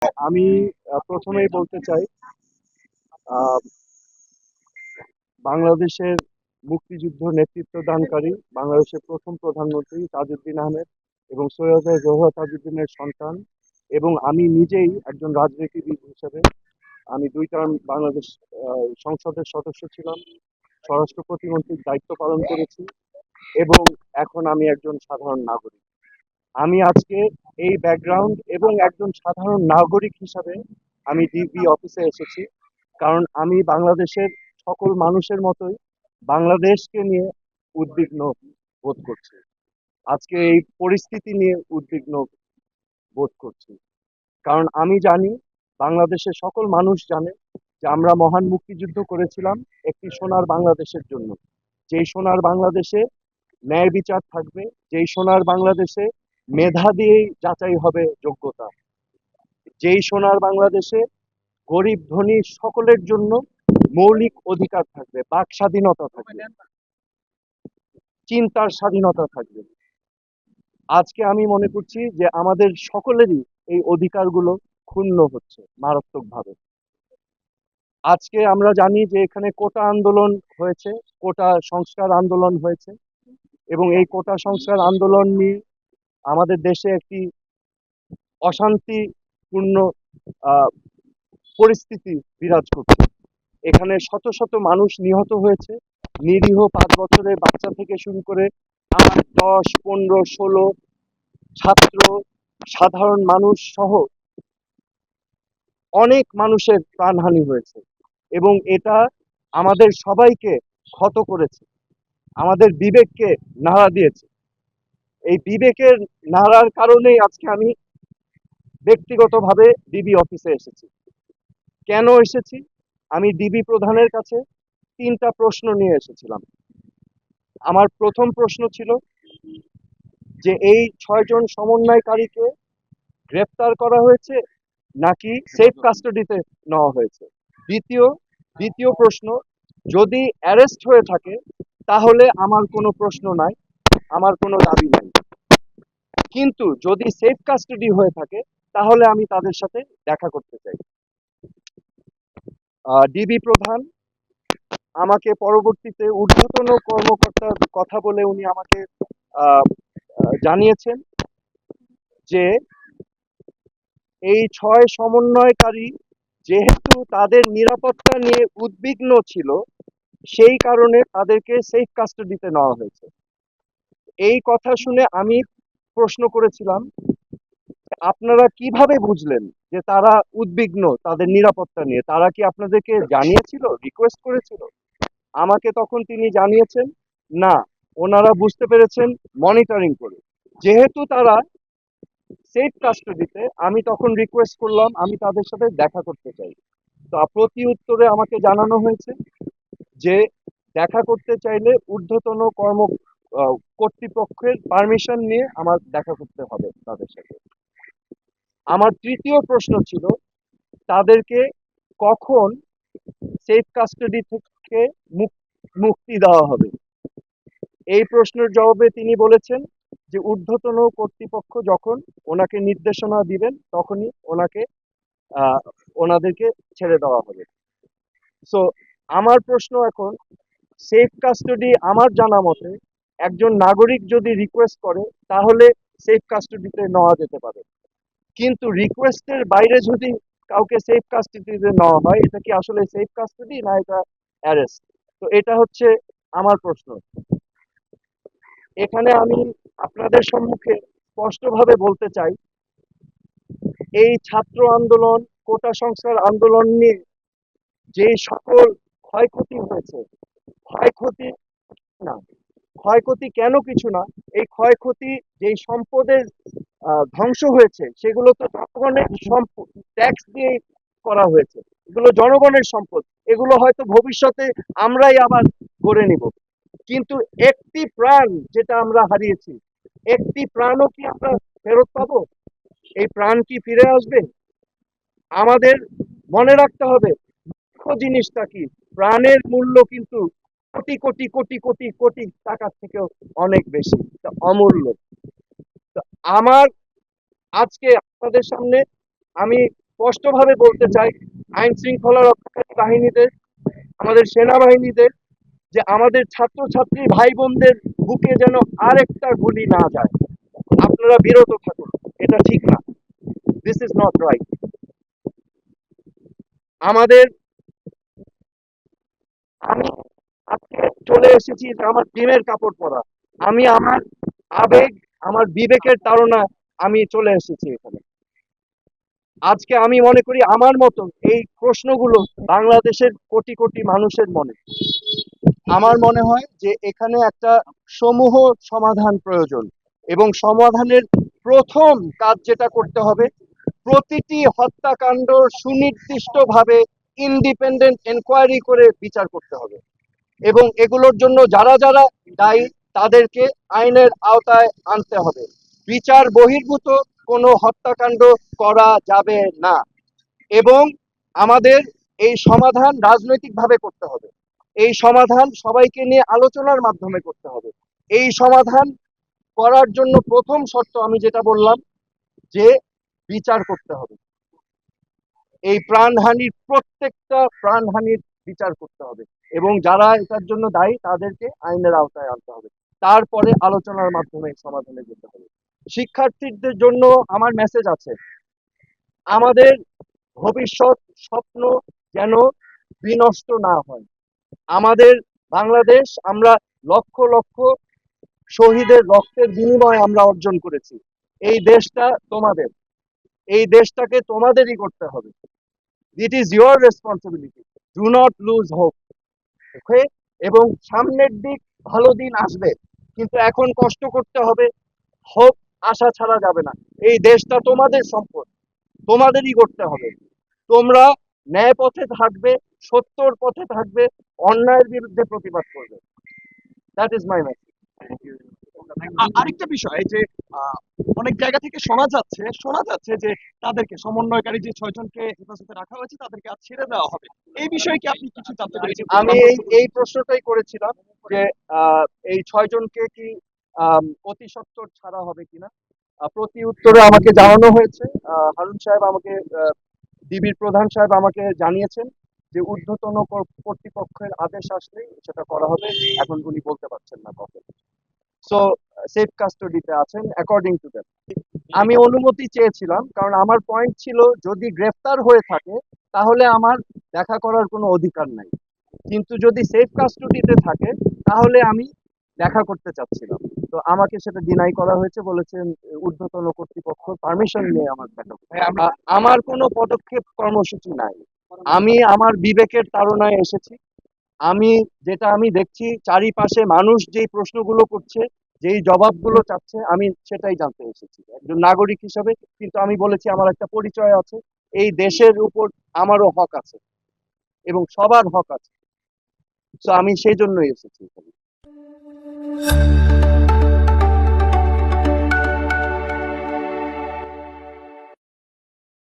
আমি প্রথমেই বলতে চাই, আহ, বাংলাদেশের মুক্তিযুদ্ধ নেতৃত্ব দানকারী বাংলাদেশের প্রথম প্রধানমন্ত্রী তাজউদ্দিন আহমেদ এবং সৈয়দ জওহর তাজউদ্দিনের সন্তান, এবং আমি নিজেই একজন রাজনীতিবিদ হিসেবে আমি 2 টার্ম বাংলাদেশ সংসদের সদস্য ছিলাম, স্বরাষ্ট্র প্রতিমন্ত্রীর দায়িত্ব পালন করেছি এবং এখন আমি একজন সাধারণ নাগরিক। আমি আজকে এই ব্যাকগ্রাউন্ড এবং একজন সাধারণ নাগরিক হিসাবে আমি ডিবি অফিসে এসেছি, কারণ আমি বাংলাদেশের সকল মানুষের মতোই বাংলাদেশকে নিয়ে উদ্বিগ্ন বোধ করছি। আজকে এই পরিস্থিতি নিয়ে উদ্বিগ্ন বোধ করছি, কারণ আমি জানি, বাংলাদেশের সকল মানুষ জানে যে আমরা মহান মুক্তিযুদ্ধ করেছিলাম একটি সোনার বাংলাদেশের জন্য। যেই সোনার বাংলাদেশে ন্যায় বিচার থাকবে, যেই সোনার বাংলাদেশে মেধা দিয়েই যাচাই হবে যোগ্যতা, যেই সোনার বাংলাদেশে গরিব ধনী সকলের জন্য মৌলিক অধিকার থাকবে, বাক স্বাধীনতা থাকবে, চিন্তার স্বাধীনতা থাকবে। আজকে আমি মনে করছি যে আমাদের সকলেরই এই অধিকারগুলো ক্ষুণ্ণ হচ্ছে মারাত্মকভাবে। আজকে আমরা জানি যে এখানে কোটা আন্দোলন হয়েছে, কোটা সংস্কার আন্দোলন হয়েছে, এবং এই কোটা সংস্কার আন্দোলন নিয়ে আমাদের দেশে একটি অশান্তিপূর্ণ আহ, পরিস্থিতি বিরাজ করছে। এখানে শত শত মানুষ নিহত হয়েছে, নিরীহ 5 বছরের বাচ্চা থেকে শুরু করে 8, 10, 15, 16 ছাত্র, সাধারণ মানুষ সহ অনেক মানুষের প্রাণহানি হয়েছে, এবং এটা আমাদের সবাইকে ক্ষত করেছে, আমাদের বিবেককে নাড়া দিয়েছে। এই বিবেকের নাড়ার কারণেই আজকে আমি ব্যক্তিগতভাবে ডিবি অফিসে এসেছি। কেন এসেছি? আমি ডিবি প্রধানের কাছে 3টা প্রশ্ন নিয়ে এসেছিলাম। আমার প্রথম প্রশ্ন ছিল যে এই 6 জন সমন্বয়কারীকে গ্রেপ্তার করা হয়েছে নাকি সেফ কাস্টডিতে নেওয়া হয়েছে। দ্বিতীয় দ্বিতীয় প্রশ্ন, যদি অ্যারেস্ট হয়ে থাকে তাহলে আমার কোনো প্রশ্ন নাই, আমার কোনো দাবি নাই, কিন্তু যদি সেফ কাস্টডি হয়ে থাকে তাহলে আমি তাদের সাথে দেখা করতে চাই। ডিবি প্রধান আমাকে পরবর্তীতে ঊর্ধ্বতন কর্মকর্তার কথা বলে উনি আমাকে আহ, জানিয়েছেন যে এই 6 সমন্বয়কারী যেহেতু তাদের নিরাপত্তা নিয়ে উদ্বিগ্ন ছিল, সেই কারণে তাদেরকে সেফ কাস্টডিতে নেওয়া হয়েছে। এই কথা শুনে আমি প্রশ্ন করেছিলাম, আপনারা কিভাবে বুঝলেন যে তারা উদ্বিগ্ন তাদের নিরাপত্তা নিয়ে? তারা কি আপনাদেরকে জানিয়েছিল, রিকোয়েস্ট করেছিল? আমাকে তখন তিনি জানিয়েছেন, না, ওনারা বুঝতে পেরেছেন মনিটরিং করে। যেহেতু তারা সেফ কাস্টডিতে, আমি তখন রিকোয়েস্ট করলাম আমি তাদের সাথে দেখা করতে চাই। তো প্রতি উত্তরে আমাকে জানানো হয়েছে যে দেখা করতে চাইলে ঊর্ধ্বতন কর্তৃপক্ষের পারমিশন নিয়ে আমার দেখা করতে হবে তাদের সাথে। আমার তৃতীয় প্রশ্ন ছিল, তাদেরকে কখন সেফ কাস্টডি থেকে মুক্তি দেওয়া হবে? এই প্রশ্নের জবাবে তিনি বলেছেন যে ঊর্ধ্বতন কর্তৃপক্ষ যখন ওনাকে নির্দেশনা দিবেন তখনই ওনাকে আহ ওনাদেরকে ছেড়ে দেওয়া হবে। সো আমার প্রশ্ন এখন, সেফ কাস্টডি আমার জানা মতে একজন নাগরিক যদি রিকোয়েস্ট করে তাহলে সেফ কাস্টডিতে নেওয়া যেতে পারে, কিন্তু রিকোয়েস্টের বাইরে যদি কাউকে সেফ কাস্টডিতে নেওয়া হয়, এটা কি আসলে সেফ কাস্টডি না এটা অ্যারেস্ট? তো এটা হচ্ছে আমার প্রশ্ন। এখানে আমি আপনাদের সম্মুখে স্পষ্টভাবে বলতে চাই, এই ছাত্র আন্দোলন, কোটা সংস্কার আন্দোলন নিয়ে যে সকল ক্ষয়ক্ষতি হয়েছে, ক্ষয়ক্ষতি না, ক্ষয়ক্ষতি কেন কিছু না, এই ক্ষয়ক্ষতি যেই সম্পদের ধ্বংস হয়েছে সেগুলো তো জনগণের সম্পদ, ট্যাক্স দিয়ে করা হয়েছে, এগুলো জনগণের সম্পদ, এগুলো হয়তো ভবিষ্যতে আমরাই আবার গড়ে নিব, কিন্তু একটি প্রাণ যেটা আমরা হারিয়েছি, একটি প্রাণও কি আমরা ফেরত পাবো? এই প্রাণ কি ফিরে আসবে? আমাদের মনে রাখতে হবে মুখ্য জিনিসটা কি, প্রাণের মূল্য কিন্তু কোটি কোটি কোটি কোটি কোটি টাকার থেকেও অনেক বেশি, এটা অমূল্য। তো আমার আজকে আপনাদের সামনে আমি স্পষ্টভাবে বলতে চাই আইন শৃঙ্খলা রক্ষাকারী বাহিনীদের, আমাদের সেনাবাহিনীদের, যে আমাদের ছাত্রছাত্রী ভাই বোনদের বুকে যেন আরেকটা গুলি না যায়। আপনারা বিরত থাকুন, এটা ঠিক না। This is not right. আমাদের আমি আজকে চলে এসেছি যে আমার টিমের কাপড় পরা, আমি আমার আবেগ, আমার বিবেকের তাড়না আমি চলে এসেছি এখানে। আজকে আমি মনে করি আমার মতো এই প্রশ্নগুলো বাংলাদেশের কোটি কোটি মানুষের মনে। আমার মনে হয় যে এখানে একটা সমূহ সমাধান প্রয়োজন, এবং সমাধানের প্রথম কাজ যেটা করতে হবে, প্রতিটি হত্যাকাণ্ড সুনির্দিষ্টভাবে ইন্ডিপেন্ডেন্ট এনকোয়ারি করে বিচার করতে হবে, এবং এগুলোর জন্য যারা যারা দায়ী তাদেরকে আইনের আওতায় আনতে হবে। বিচার বহির্ভূত কোনো হত্যাকাণ্ড করা যাবে না, এবং আমাদের এই সমাধান রাজনৈতিকভাবে করতে হবে। এই সমাধান সবাইকে নিয়ে আলোচনার মাধ্যমে করতে হবে। এই সমাধান করার জন্য প্রথম শর্ত আমি যেটা বললাম, যে বিচার করতে হবে। এই প্রাণহানির প্রত্যেকটা প্রাণহানির বিচার করতে হবে, এবং যারা এটার জন্য দায়ী তাদেরকে আইনের আওতায় আনতে হবে। তারপরে আলোচনার মাধ্যমে সমাধানে যেতে হবে। শিক্ষার্থীদের জন্য আমার মেসেজ আছে, আমাদের ভবিষ্যৎ স্বপ্ন যেন বিনষ্ট না হয়। আমাদের বাংলাদেশ আমরা লক্ষ লক্ষ শহীদের রক্তের বিনিময়ে আমরা অর্জন করেছি। এই দেশটা তোমাদের, এই দেশটাকে তোমাদেরই করতে হবে। It is your responsibility. Do not lose hope. Okay? এবং সামনের দিক ভালো দিন আসবে, কিন্তু এখন কষ্ট করতে হবে। হোপ আশা ছাড়া যাবে না। এই দেশটা তোমাদের সম্পদ, তোমাদেরই করতে হবে। তোমরা ন্যায় পথে থাকবে, সত্যর পথে থাকবে, অন্যায়ের বিরুদ্ধে প্রতিবাদ করবে। That is my message. আরেকটা বিষয় যে আহ, অনেক জায়গা থেকে শোনা যাচ্ছে যে তাদেরকে সমন্বয়কারী যে 6 জনকে হেফাজতে রাখা হয়েছে তাদেরকে আজ ছেড়ে দেওয়া হবে। এই বিষয়ে কি আপনি কিছু জানতে পেরেছেন? আমি এই প্রশ্নটাই করেছিলাম যে আহ, এই 6 জনকে কি অতি সত্বর ছাড়া হবে কিনা। প্রতি উত্তরে আমাকে জানানো হয়েছে, হারুন সাহেব আমাকে, ডিবির প্রধান সাহেব আমাকে জানিয়েছেন যে ঊর্ধ্বতন কর্তৃপক্ষের আদেশ আসলেই সেটা করা হবে। এখন উনি বলতে পারছেন না কখন। সো সেফ কাস্টডিতে আছেন অ্যাকর্ডিং টু দ্যাট। আমি অনুমতি চেয়েছিলাম, কারণ আমার পয়েন্ট ছিল যদি গ্রেফতার হয়ে থাকে তাহলে আমার দেখা করার কোনো অধিকার নাই, কিন্তু যদি সেফ কাস্টডিতে থাকে তাহলে আমি দেখা করতে চাচ্ছিলাম। তো আমাকে সেটা ডিনাই করা হয়েছে, বলেছেন ঊর্ধ্বতন কর্তৃপক্ষ পারমিশন নিয়ে আমার দেখা করতে। আমার কোনো পদক্ষেপ কর্মসূচি নাই। আমি আমার বিবেকের তাড়নায় এসেছি। আমি যেটা আমি দেখছি চারিপাশে মানুষ যেই প্রশ্নগুলো করছে, যেই জবাবগুলো চাচ্ছে, আমি সেটাই জানতে এসেছি একজন নাগরিক হিসেবে। কিন্তু আমি বলেছি আমার একটা পরিচয় আছে, এই দেশের উপর আমারও হক আছে, এবং সবার হক আছে। তো আমি সেই জন্যই এসেছি এখানে।